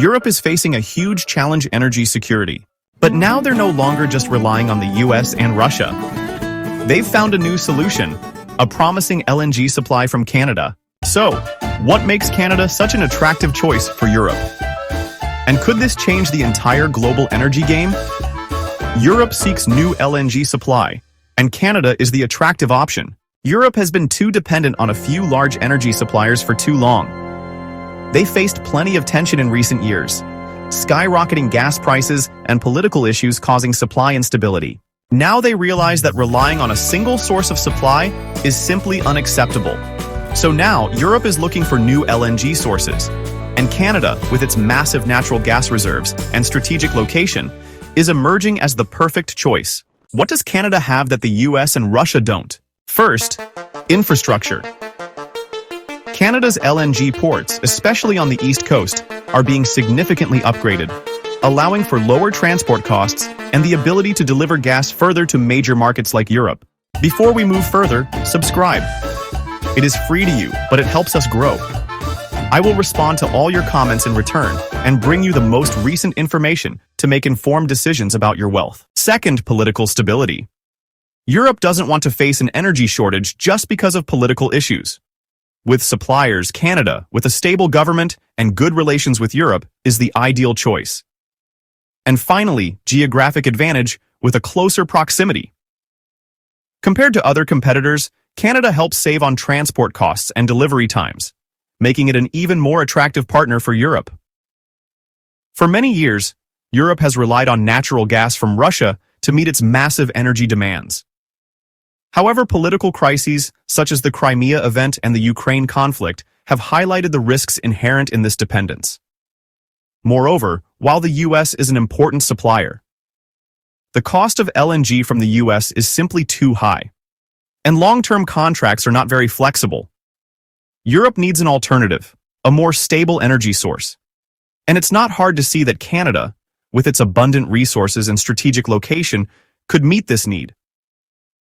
Europe is facing a huge challenge: energy security. But now they're no longer just relying on the US and Russia. They've found a new solution, a promising LNG supply from Canada. So, what makes Canada such an attractive choice for Europe? And could this change the entire global energy game? Europe seeks new LNG supply, and Canada is the attractive option. Europe has been too dependent on a few large energy suppliers for too long. They faced plenty of tension in recent years, skyrocketing gas prices and political issues causing supply instability. Now they realize that relying on a single source of supply is simply unacceptable. So now Europe is looking for new LNG sources. And Canada, with its massive natural gas reserves and strategic location, is emerging as the perfect choice. What does Canada have that the US and Russia don't? First, infrastructure. Canada's LNG ports, especially on the East Coast, are being significantly upgraded, allowing for lower transport costs and the ability to deliver gas further to major markets like Europe. Before we move further, subscribe. It is free to you, but it helps us grow. I will respond to all your comments in return and bring you the most recent information to make informed decisions about your wealth. Second, political stability. Europe doesn't want to face an energy shortage just because of political issues. With suppliers, Canada, with a stable government and good relations with Europe, is the ideal choice. And finally, geographic advantage with a closer proximity. Compared to other competitors, Canada helps save on transport costs and delivery times, making it an even more attractive partner for Europe. For many years, Europe has relied on natural gas from Russia to meet its massive energy demands. However, political crises, such as the Crimea event and the Ukraine conflict, have highlighted the risks inherent in this dependence. Moreover, while the US is an important supplier, the cost of LNG from the US is simply too high, and long-term contracts are not very flexible. Europe needs an alternative, a more stable energy source. And it's not hard to see that Canada, with its abundant resources and strategic location, could meet this need.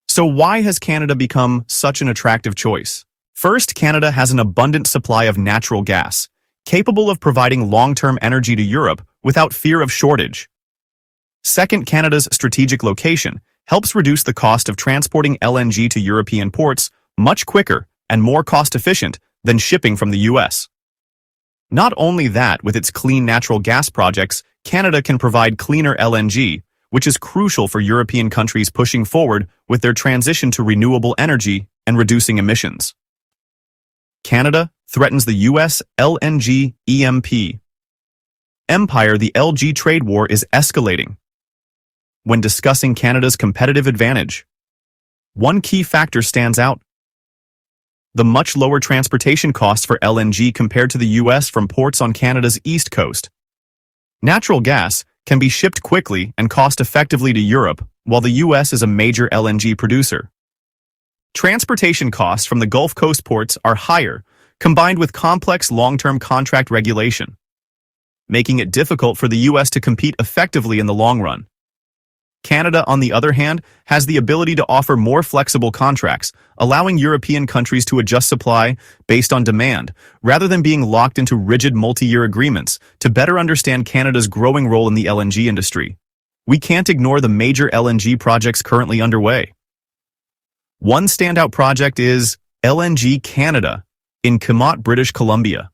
So why has Canada become such an attractive choice? First, Canada has an abundant supply of natural gas, capable of providing long-term energy to Europe without fear of shortage. Second, Canada's strategic location helps reduce the cost of transporting LNG to European ports much quicker and more cost-efficient than shipping from the US. Not only that, with its clean natural gas projects, Canada can provide cleaner LNG, which is crucial for European countries pushing forward with their transition to renewable energy and reducing emissions. Canada threatens the US LNG empire. The LNG trade war is escalating. When discussing Canada's competitive advantage, one key factor stands out: the much lower transportation costs for LNG compared to the US from ports on Canada's east coast. Natural gas can be shipped quickly and cost-effectively to Europe, while the US is a major LNG producer. Transportation costs from the Gulf Coast ports are higher, combined with complex long-term contract regulation, making it difficult for the US to compete effectively in the long run. Canada, on the other hand, has the ability to offer more flexible contracts, allowing European countries to adjust supply based on demand, rather than being locked into rigid multi-year agreements. To better understand Canada's growing role in the LNG industry, we can't ignore the major LNG projects currently underway. One standout project is LNG Canada in Quebec, British Columbia,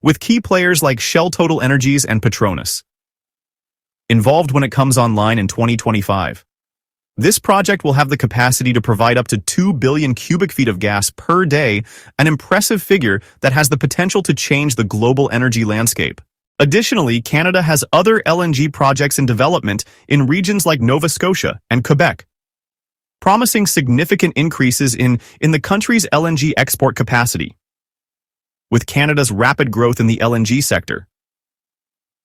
with key players like Shell, Total Energies, and Petronas involved when it comes online in 2025. This project will have the capacity to provide up to 2 billion cubic feet of gas per day, an impressive figure that has the potential to change the global energy landscape. Additionally, Canada has other LNG projects in development in regions like Nova Scotia and Quebec, promising significant increases in the country's LNG export capacity. With Canada's rapid growth in the LNG sector,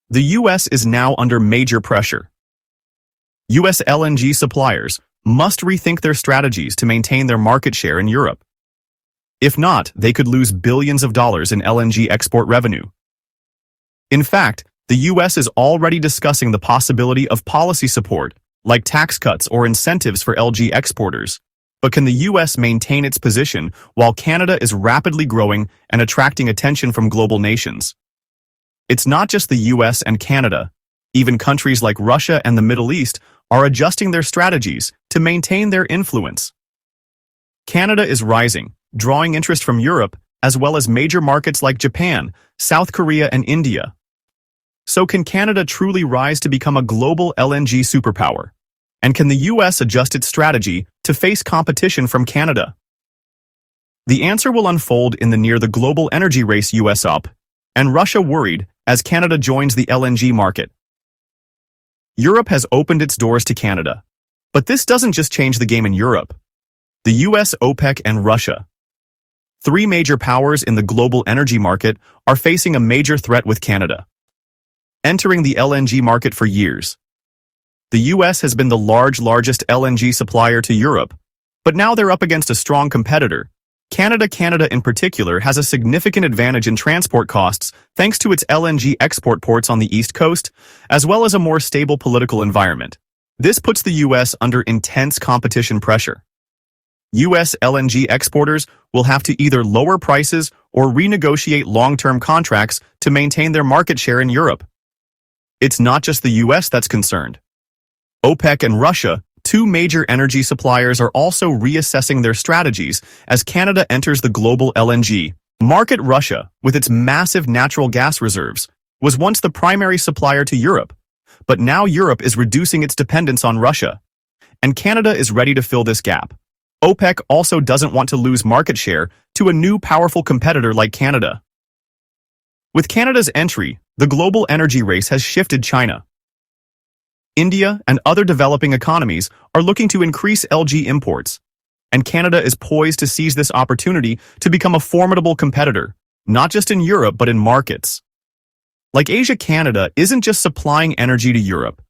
the US is now under major pressure. US LNG suppliers must rethink their strategies to maintain their market share in Europe. If not, they could lose billions of dollars in LNG export revenue. In fact, the US is already discussing the possibility of policy support, like tax cuts or incentives for LNG exporters. But can the US maintain its position while Canada is rapidly growing and attracting attention from global nations? It's not just the US and Canada. Even countries like Russia and the Middle East are adjusting their strategies to maintain their influence. Canada is rising, drawing interest from Europe, as well as major markets like Japan, South Korea, and India. So can Canada truly rise to become a global LNG superpower? And can the US adjust its strategy to face competition from Canada? The answer will unfold in the global energy race, US up, and Russia worried as Canada joins the LNG market. Europe has opened its doors to Canada. But this doesn't just change the game in Europe. The US, OPEC, and Russia, three major powers in the global energy market, are facing a major threat with Canada entering the LNG market for years. The US has been the largest LNG supplier to Europe, but now they're up against a strong competitor. Canada in particular has a significant advantage in transport costs thanks to its LNG export ports on the East Coast, as well as a more stable political environment. This puts the US under intense competition pressure. US LNG exporters will have to either lower prices or renegotiate long-term contracts to maintain their market share in Europe. It's not just the US that's concerned. OPEC and Russia, two major energy suppliers, are also reassessing their strategies as Canada enters the global LNG market. Russia, with its massive natural gas reserves, was once the primary supplier to Europe, but now Europe is reducing its dependence on Russia, and Canada is ready to fill this gap. OPEC also doesn't want to lose market share to a new powerful competitor like Canada. With Canada's entry, the global energy race has shifted. China, India, and other developing economies are looking to increase LNG imports, and Canada is poised to seize this opportunity to become a formidable competitor, not just in Europe but in markets like Asia. Canada isn't just supplying energy to Europe.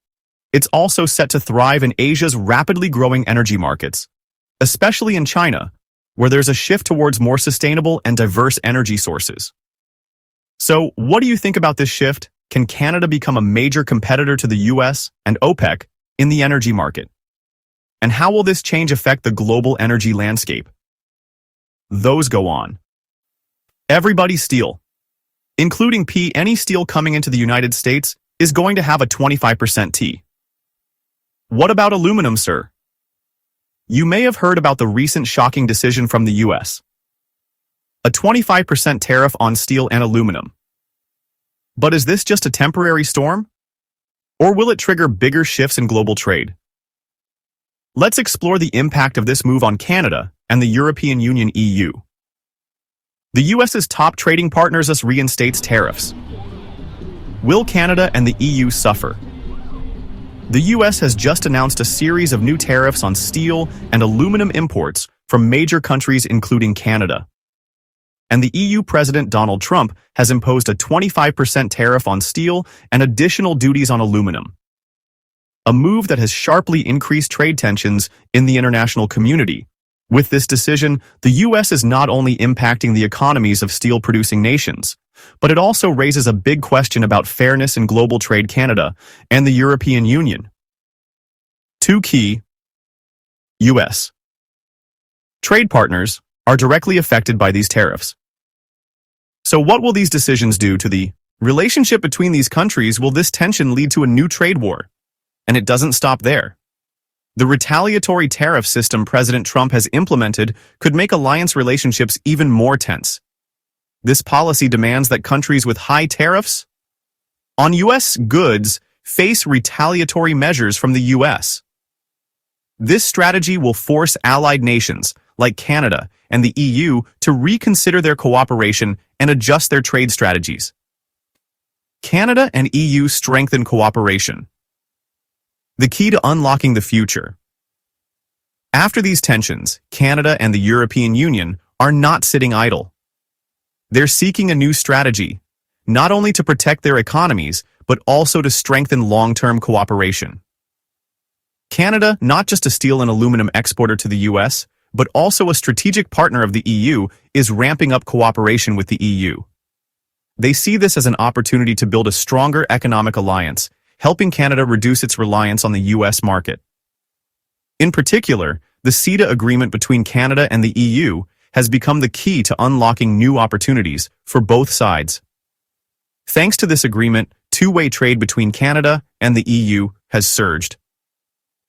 It's also set to thrive in Asia's rapidly growing energy markets, especially in China, where there's a shift towards more sustainable and diverse energy sources. So, what do you think about this shift? Can Canada become a major competitor to the US and OPEC in the energy market? And how will this change affect the global energy landscape? Those go on. Everybody's steel, including any steel coming into the United States, is going to have a 25% T. What about aluminum, sir? You may have heard about the recent shocking decision from the US. A 25% tariff on steel and aluminum. But is this just a temporary storm? Or will it trigger bigger shifts in global trade? Let's explore the impact of this move on Canada and the European Union (EU). The US's top trading partners thus reinstates tariffs. Will Canada and the EU suffer? The US has just announced a series of new tariffs on steel and aluminum imports from major countries including Canada. And the EU President Donald Trump has imposed a 25% tariff on steel and additional duties on aluminum. A move that has sharply increased trade tensions in the international community. With this decision, the US is not only impacting the economies of steel-producing nations, but it also raises a big question about fairness in global trade. Canada and the European Union, two key US trade partners, are directly affected by these tariffs. So what will these decisions do to the relationship between these countries? Will this tension lead to a new trade war? And it doesn't stop there. The retaliatory tariff system President Trump has implemented could make alliance relationships even more tense. This policy demands that countries with high tariffs on US goods face retaliatory measures from the US. This strategy will force allied nations like Canada and the EU to reconsider their cooperation and adjust their trade strategies. Canada and EU strengthen cooperation. The key to unlocking the future. After these tensions, Canada and the European Union are not sitting idle. They're seeking a new strategy, not only to protect their economies, but also to strengthen long-term cooperation. Canada, not just a steel and aluminum exporter to the US, but also a strategic partner of the EU, is ramping up cooperation with the EU. They see this as an opportunity to build a stronger economic alliance, helping Canada reduce its reliance on the US market. In particular, the CETA agreement between Canada and the EU has become the key to unlocking new opportunities for both sides. Thanks to this agreement, two-way trade between Canada and the EU has surged,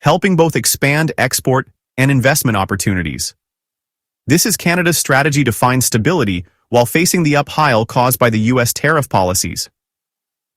helping both expand export and investment opportunities. This is Canada's strategy to find stability while facing the upheaval caused by the U.S. tariff policies.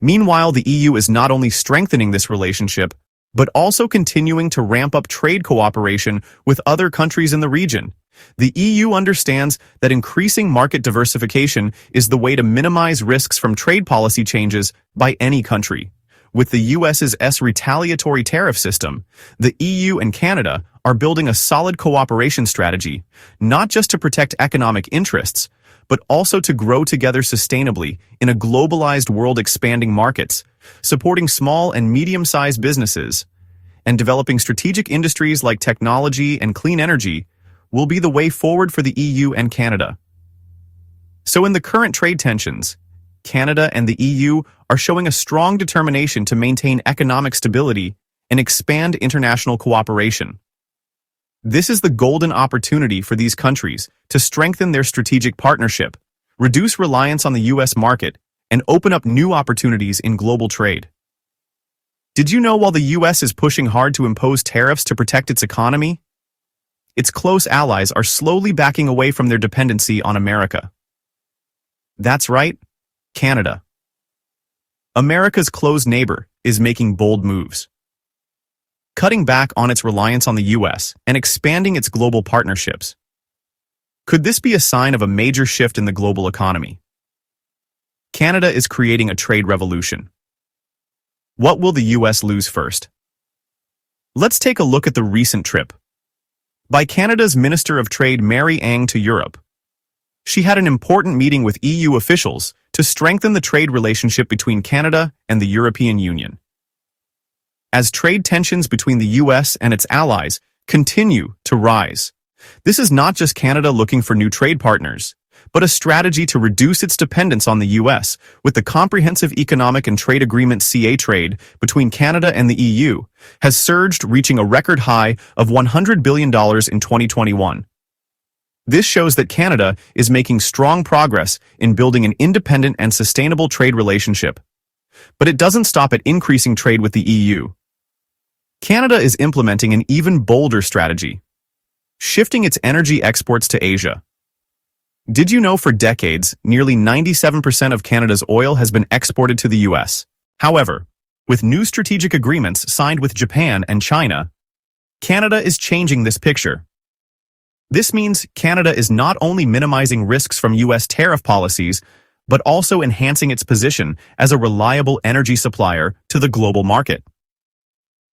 Meanwhile, the EU is not only strengthening this relationship, but also continuing to ramp up trade cooperation with other countries in the region. The EU understands that increasing market diversification is the way to minimize risks from trade policy changes by any country. With the US's retaliatory tariff system, the EU and Canada are building a solid cooperation strategy, not just to protect economic interests, but also to grow together sustainably in a globalized world, expanding markets, supporting small and medium-sized businesses, and developing strategic industries like technology and clean energy will be the way forward for the EU and Canada. So in the current trade tensions, Canada and the EU are showing a strong determination to maintain economic stability and expand international cooperation. This is the golden opportunity for these countries to strengthen their strategic partnership, reduce reliance on the U.S. market, and open up new opportunities in global trade. Did you know while the U.S. is pushing hard to impose tariffs to protect its economy, its close allies are slowly backing away from their dependency on America? That's right, Canada. America's close neighbor is making bold moves, cutting back on its reliance on the U.S. and expanding its global partnerships. Could this be a sign of a major shift in the global economy? Canada is creating a trade revolution. What will the U.S. lose first? Let's take a look at the recent trip by Canada's Minister of Trade Mary Ang to Europe. She had an important meeting with EU officials to strengthen the trade relationship between Canada and the European Union. As trade tensions between the U.S. and its allies continue to rise, this is not just Canada looking for new trade partners, but a strategy to reduce its dependence on the U.S. with the Comprehensive Economic and Trade Agreement (CA) trade between Canada and the EU has surged, reaching a record high of $100 billion in 2021. This shows that Canada is making strong progress in building an independent and sustainable trade relationship. But it doesn't stop at increasing trade with the EU. Canada is implementing an even bolder strategy, shifting its energy exports to Asia. Did you know for decades, nearly 97% of Canada's oil has been exported to the U.S.? However, with new strategic agreements signed with Japan and China, Canada is changing this picture. This means Canada is not only minimizing risks from U.S. tariff policies, but also enhancing its position as a reliable energy supplier to the global market.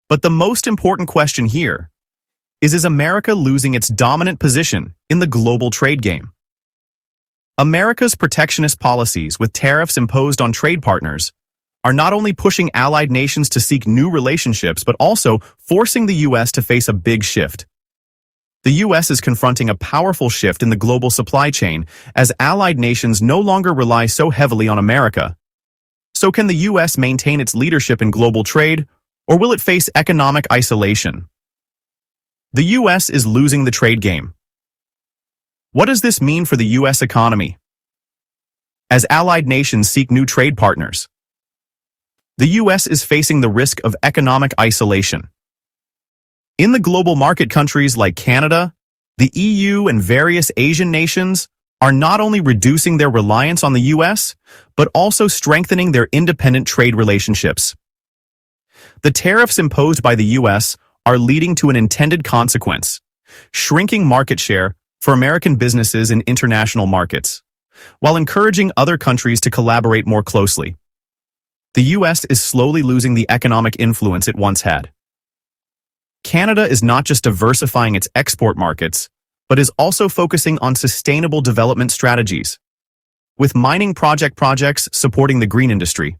But the most important question here is America losing its dominant position in the global trade game? America's protectionist policies with tariffs imposed on trade partners are not only pushing allied nations to seek new relationships, but also forcing the U.S. to face a big shift. The U.S. is confronting a powerful shift in the global supply chain as allied nations no longer rely so heavily on America. So can the U.S. maintain its leadership in global trade, or will it face economic isolation? The U.S. is losing the trade game. What does this mean for the U.S. economy? As allied nations seek new trade partners, the U.S. is facing the risk of economic isolation. In the global market, countries like Canada, the EU, and various Asian nations are not only reducing their reliance on the U.S., but also strengthening their independent trade relationships. The tariffs imposed by the U.S. are leading to an intended consequence: shrinking market share for American businesses in international markets, while encouraging other countries to collaborate more closely. The U.S. is slowly losing the economic influence it once had. Canada is not just diversifying its export markets, but is also focusing on sustainable development strategies. With mining projects supporting the green industry,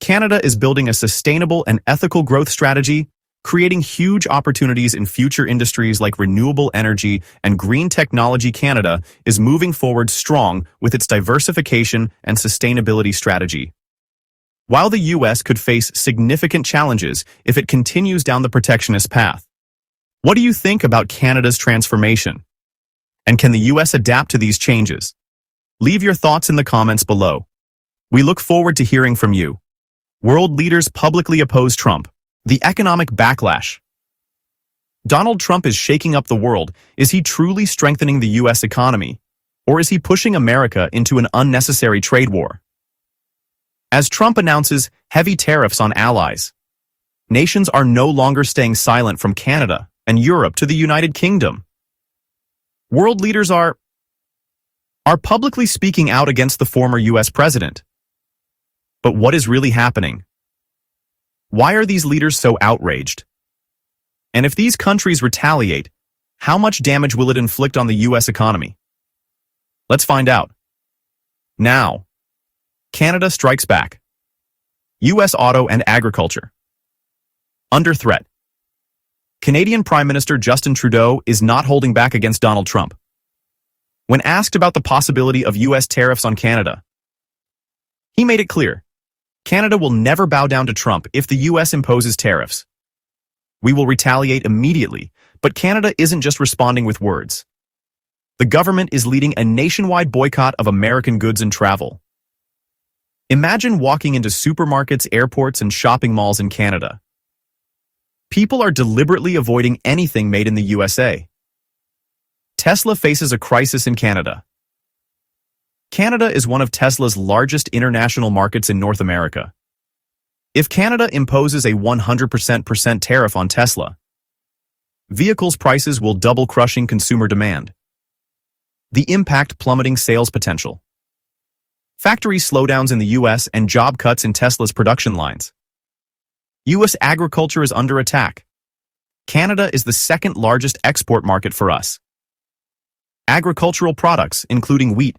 Canada is building a sustainable and ethical growth strategy, creating huge opportunities in future industries like renewable energy and green technology. Canada is moving forward strong with its diversification and sustainability strategy. While the U.S. could face significant challenges if it continues down the protectionist path, what do you think about Canada's transformation? And can the U.S. adapt to these changes? Leave your thoughts in the comments below. We look forward to hearing from you. World leaders publicly oppose Trump. The economic backlash. Donald Trump is shaking up the world. Is he truly strengthening the U.S. economy? Or is he pushing America into an unnecessary trade war? As Trump announces heavy tariffs on allies, nations are no longer staying silent from Canada and Europe to the United Kingdom. World leaders are publicly speaking out against the former U.S. president. But what is really happening? Why are these leaders so outraged? And if these countries retaliate, how much damage will it inflict on the U.S. economy? Let's find out. Now, Canada strikes back. U.S. auto and agriculture. Under threat. Canadian Prime Minister Justin Trudeau is not holding back against Donald Trump. When asked about the possibility of U.S. tariffs on Canada, he made it clear, Canada will never bow down to Trump if the U.S. imposes tariffs. We will retaliate immediately, but Canada isn't just responding with words. The government is leading a nationwide boycott of American goods and travel. Imagine walking into supermarkets, airports, and shopping malls in Canada. People are deliberately avoiding anything made in the USA. Tesla faces a crisis in Canada. Canada is one of Tesla's largest international markets in North America. If Canada imposes a 100% tariff on Tesla, vehicles prices will double, crushing consumer demand. The impact plummeting sales potential. Factory slowdowns in the U.S. and job cuts in Tesla's production lines. U.S. agriculture is under attack. Canada is the second largest export market for us. Agricultural products, including wheat,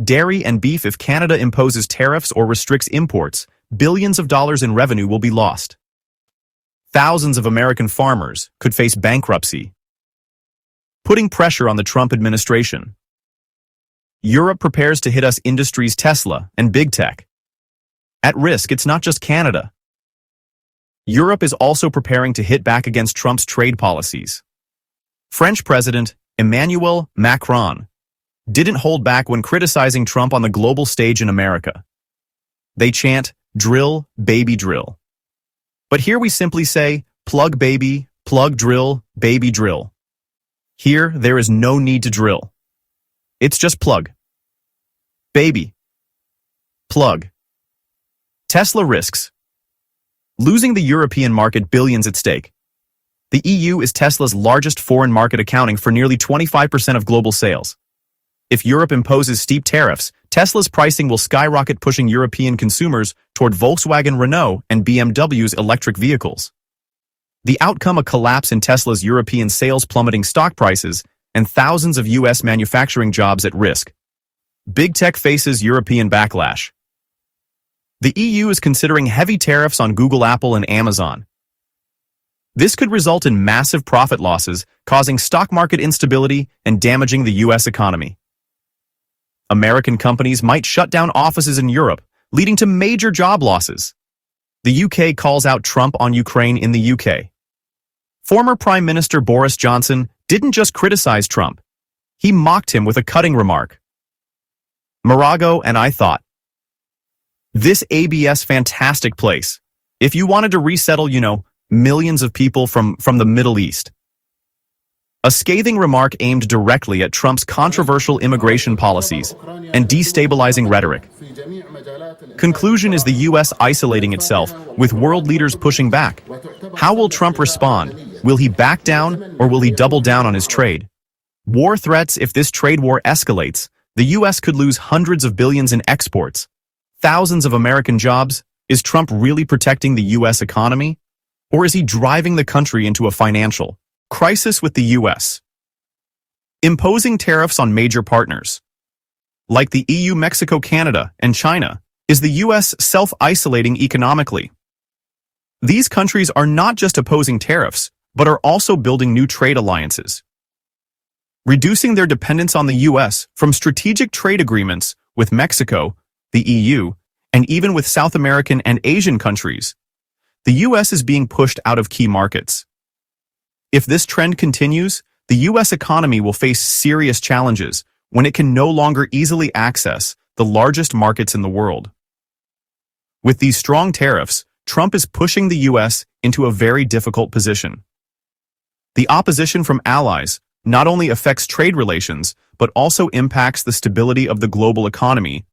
dairy, and beef. If Canada imposes tariffs or restricts imports, billions of dollars in revenue will be lost. Thousands of American farmers could face bankruptcy, putting pressure on the Trump administration. Europe prepares to hit us industries Tesla and big tech. At risk, it's not just Canada. Europe is also preparing to hit back against Trump's trade policies. French President Emmanuel Macron didn't hold back when criticizing Trump on the global stage in America. They chant, "Drill, baby, drill." But here we simply say, "Plug, baby, plug, drill, baby, drill." Here, there is no need to drill. It's just plug. Baby. Plug. Tesla risks. Losing the European market, billions at stake. The EU is Tesla's largest foreign market, accounting for nearly 25% of global sales. If Europe imposes steep tariffs, Tesla's pricing will skyrocket, pushing European consumers toward Volkswagen, Renault, and BMW's electric vehicles. The outcome: a collapse in Tesla's European sales, plummeting stock prices, and thousands of U.S. manufacturing jobs at risk. Big tech faces European backlash. The EU is considering heavy tariffs on Google, Apple, and Amazon. This could result in massive profit losses, causing stock market instability and damaging the U.S. economy. American companies might shut down offices in Europe, leading to major job losses. The UK calls out Trump on Ukraine. In the UK, former Prime Minister Boris Johnson didn't just criticize Trump, he mocked him with a cutting remark. Morago and I thought, this ABS fantastic place. If you wanted to resettle, millions of people from the Middle East. A scathing remark aimed directly at Trump's controversial immigration policies and destabilizing rhetoric. Conclusion is the U.S. isolating itself, with world leaders pushing back. How will Trump respond? Will he back down, or will he double down on his trade war threats? If this trade war escalates, the U.S. could lose hundreds of billions in exports, thousands of American jobs. Is Trump really protecting the U.S. economy? Or is he driving the country into a financial crisis with the U.S.? Imposing tariffs on major partners, like the EU, Mexico, Canada, and China, is the U.S. self-isolating economically? These countries are not just opposing tariffs, but are also building new trade alliances, reducing their dependence on the U.S. from strategic trade agreements with Mexico, the EU, and even with South American and Asian countries. The U.S. is being pushed out of key markets. If this trend continues, the U.S. economy will face serious challenges when it can no longer easily access the largest markets in the world. With these strong tariffs, Trump is pushing the U.S. into a very difficult position. The opposition from allies not only affects trade relations, but also impacts the stability of the global economy.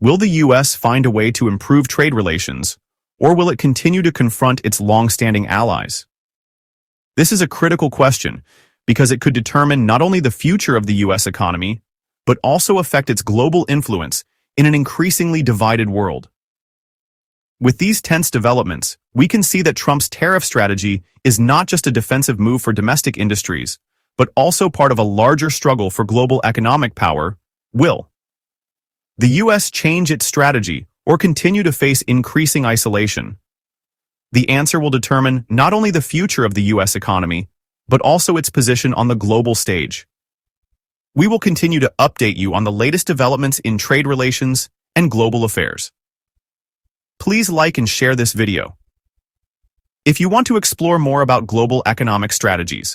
Will the U.S. find a way to improve trade relations, or will it continue to confront its long-standing allies? This is a critical question because it could determine not only the future of the U.S. economy, but also affect its global influence in an increasingly divided world. With these tense developments, we can see that Trump's tariff strategy is not just a defensive move for domestic industries, but also part of a larger struggle for global economic power. Will the U.S. change its strategy or continue to face increasing isolation? The answer will determine not only the future of the U.S. economy, but also its position on the global stage. We will continue to update you on the latest developments in trade relations and global affairs. Please like and share this video. If you want to explore more about global economic strategies,